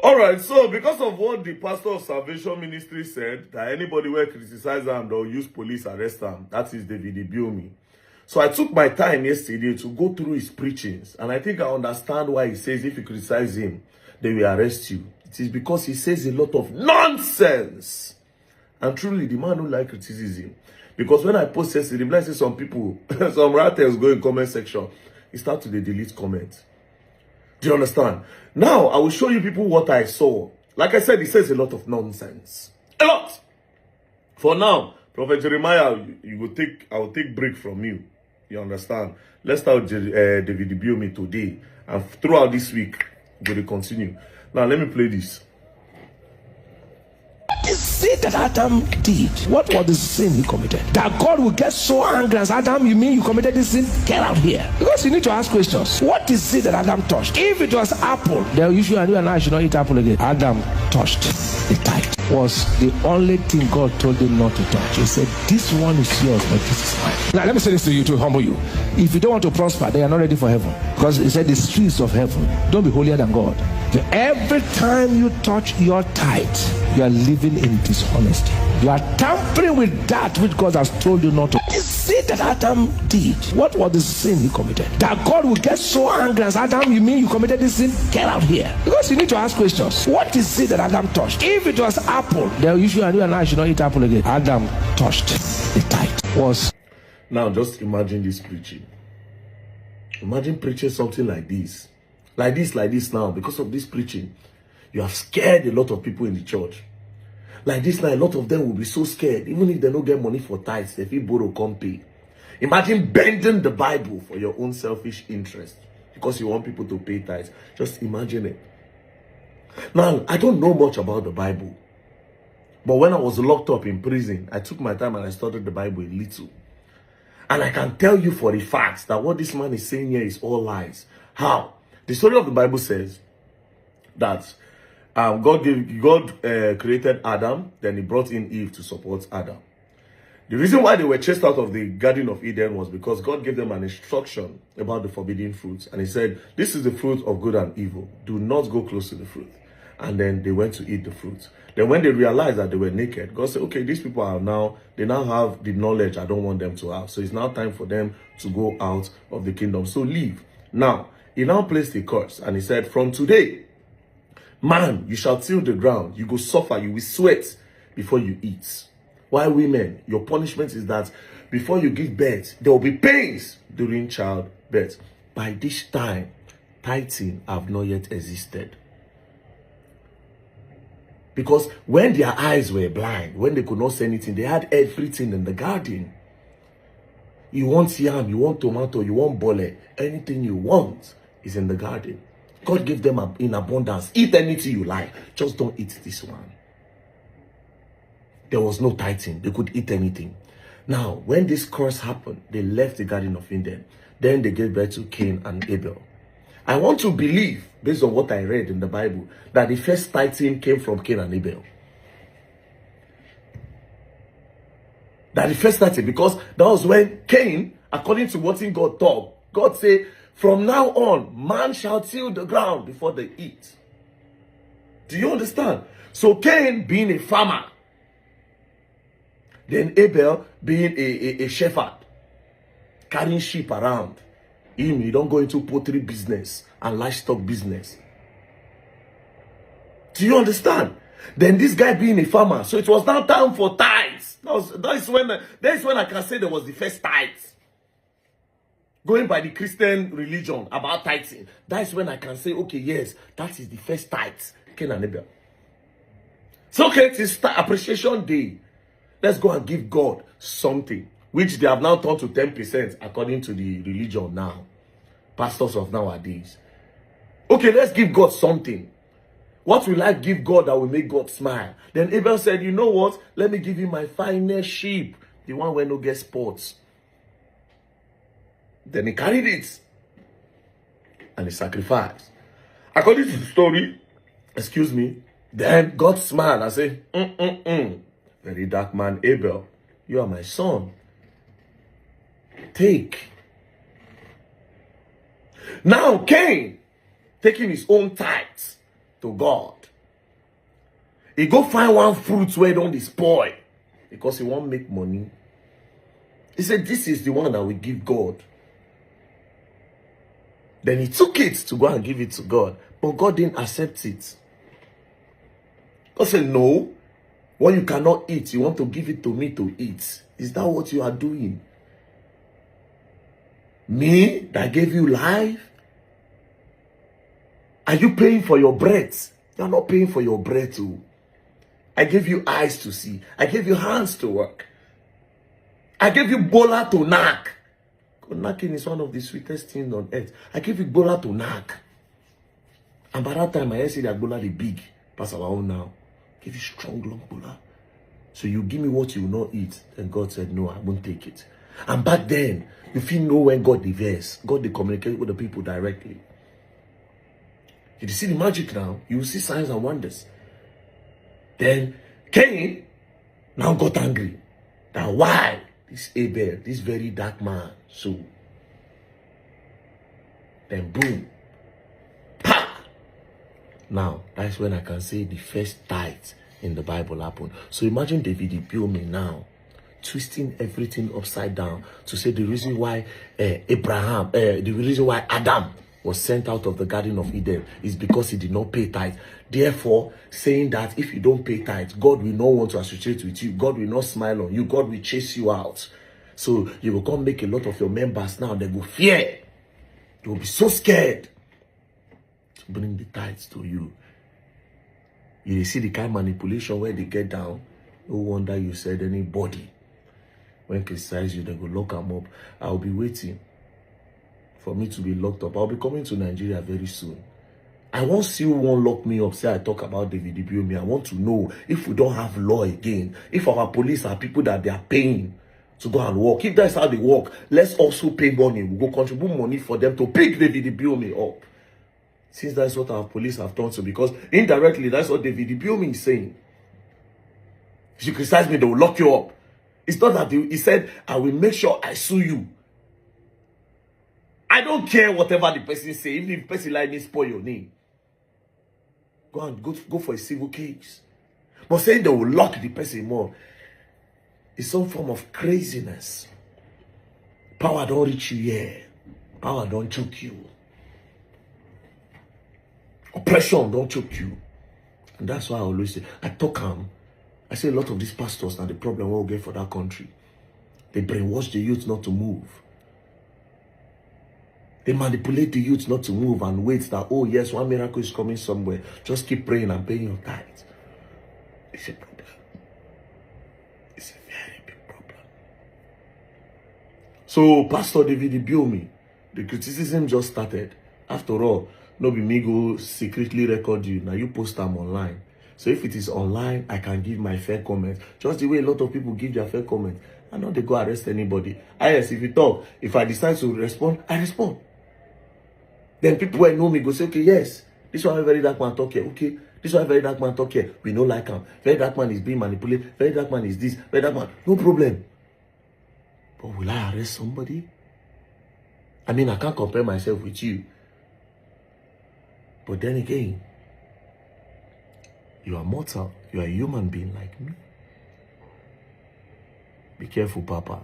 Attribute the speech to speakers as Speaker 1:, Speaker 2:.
Speaker 1: All right, so because of what the pastor of Salvation Ministry said, that anybody will criticize him or use police arrest him, that is DavidIbiyeomi. So I took my time yesterday to go through his preachings, and I think I understand why he says if you criticize him, they will arrest you. It is because he says a lot of nonsense. And truly, the man don't like criticism. Because when I post yesterday, I see some people, some writers go in comment section, he start to delete comments. Do you understand? Now, I will show you people what I saw. Like I said, he says a lot of nonsense. A lot. For now, Prophet Jeremiah, I will take break from you. You understand? Let's start DavidIbiyeomi today. And throughout this week, we will continue. Now, let me play this.
Speaker 2: The sin that Adam did, what was the sin he committed? That God will get so angry as Adam, you mean you committed this sin? Get out here. Because you need to ask questions. What is it that Adam touched? If it was apple, then you and I should not eat apple again. Adam touched the tithe. Was the only thing God told him not to touch. He said, this one is yours, but this is mine. Now let me say this to you to humble you. If you don't want to prosper, they are not ready for heaven. Because he said the streets of heaven, don't be holier than God. Every time you touch your tithe, you are living in dishonesty. You are tampering with that which God has told you not to. The sin that Adam did, what was the sin he committed? That God will get so angry as Adam, you mean you committed this sin? Get out here. Because you need to ask questions. What is it that Adam touched? If it was apple, then you and I should not eat apple again. Adam touched the tithe. Was.
Speaker 1: Now just imagine this preaching. Imagine preaching something like this. Like this now. Because of this preaching, you have scared a lot of people in the church. Like this now, a lot of them will be so scared. Even if they don't get money for tithes, if you borrow, come pay. Imagine bending the Bible for your own selfish interest. Because you want people to pay tithes. Just imagine it. Now, I don't know much about the Bible. But when I was locked up in prison, I took my time and I studied the Bible a little. And I can tell you for a fact that what this man is saying here is all lies. How? The story of the Bible says that God created Adam, then he brought in Eve to support Adam. The reason why they were chased out of the Garden of Eden was because God gave them an instruction about the forbidden fruits. And he said, this is the fruit of good and evil. Do not go close to the fruit. And then they went to eat the fruit. Then when they realized that they were naked, God said, okay, these people they now have the knowledge I don't want them to have. So it's now time for them to go out of the kingdom. So leave. Now, he now placed a curse. And he said, from today, man, you shall till the ground. You go suffer, you will sweat before you eat. Why women? Your punishment is that before you give birth, there will be pains during childbirth. By this time, tithing have not yet existed. Because when their eyes were blind, when they could not see anything, they had everything in the garden. You want yam, you want tomato, you want bole, anything you want is in the garden. God gave them in abundance. Eat anything you like. Just don't eat this one. There was no tithing. They could eat anything. Now, when this curse happened, they left the Garden of Eden. Then they gave birth to Cain and Abel. I want to believe, based on what I read in the Bible, that the first tithing came from Cain and Abel. That the first tithing, because that was when Cain, according to what God taught, God said, from now on, man shall till the ground before they eat. Do you understand? So Cain being a farmer, then Abel being a shepherd, carrying sheep around. You don't go into poultry business and livestock business. Do you understand? Then this guy being a farmer, so it was now time for tithes. That is when I can say there was the first tithes. Going by the Christian religion about tithing, that is when I can say, okay, yes, that is the first tithes. Cain and Abel. So okay, it is appreciation day. Let's go and give God something, which they have now turned to 10% according to the religion now. Pastors of nowadays. Okay, let's give God something. What will I give God that will make God smile? Then Abel said, you know what? Let me give you my finest sheep. The one where no get spots. Then he carried it. And he sacrificed. According to the story, excuse me, then God smiled and said, Verydarkman, Abel, you are my son. Take. Now Cain, taking his own tithes to God, He go find one fruit where don't spoil because he won't make money. He said, this is the one that we give God. Then he took it to go and give it to God. But God didn't accept it. God said, no. What you cannot eat, you want to give it to me to eat. Is that what you are doing? Me that gave you life? Are you paying for your breath? You are not paying for your breath too. I gave you eyes to see. I gave you hands to work. I gave you bola to knack. Knacking is one of the sweetest things on earth. I gave you bola to knack. And by that time, I see that bola the big. Pass our own now. Give you strong long bola. So you give me what you will not eat. And God said, no, I won't take it. And back then, if you know when God diverse, God they communicate with the people directly. If you see the magic now, you will see signs and wonders. Then Cain now got angry. That why this Abel, this very dark man, so then boom, pa. Now that's when I can say the first tithe in the Bible happened. So imagine DavidIbiyeomi now twisting everything upside down to say the reason why the reason why Adam was sent out of the Garden of Eden is because he did not pay tithe. Therefore, saying that if you don't pay tithe, God will not want to associate with you. God will not smile on you. God will chase you out. So you will come make a lot of your members now. They will fear. They will be so scared to bring the tithes to you. You see the kind of manipulation where they get down. No wonder you said anybody when criticize you, they go lock them up. I'll be waiting for me to be locked up. I'll be coming to Nigeria very soon. I won't see who won't lock me up. Say I talk about DavidIbiyeomi. I want to know if we don't have law again. If our police are people that they are paying to go and work. If that's how they work, let's also pay money. We go contribute money for them to pick DavidIbiyeomi up. Since that's what our police have done so, because indirectly that's what DavidIbiyeomi is saying. If you criticize me, they will lock you up. It's not that he said, I will make sure I sue you. I don't care whatever the person say. Even if the person like me spoil your name, go for a civil case. But saying they will lock the person more is some form of craziness. Power don't reach you here. Power don't choke you. Oppression don't choke you. And that's why I always say, I say a lot of these pastors are the problem we'll get for that country. They brainwash the youth not to move. They manipulate the youth not to move and wait that, oh yes, one miracle is coming somewhere. Just keep praying and paying your tithe. It's a problem. It's a very big problem. So, Pastor DavidIbiyeomi, the criticism just started. After all, no be me go secretly record you. Now you post them online. So if it is online, I can give my fair comment. Just the way a lot of people give their fair comment. I know they go arrest anybody. Yes, if you talk, if I decide to respond, I respond. Then people who know me go say, okay, yes, this one Verydarkman talk here. Okay, this one Verydarkman talk here. We know like him. Verydarkman is being manipulated. Verydarkman is this. Verydarkman, no problem. But will I arrest somebody? I mean, I can't compare myself with you. But then again, you are mortal. You are a human being like me. Be careful, Papa.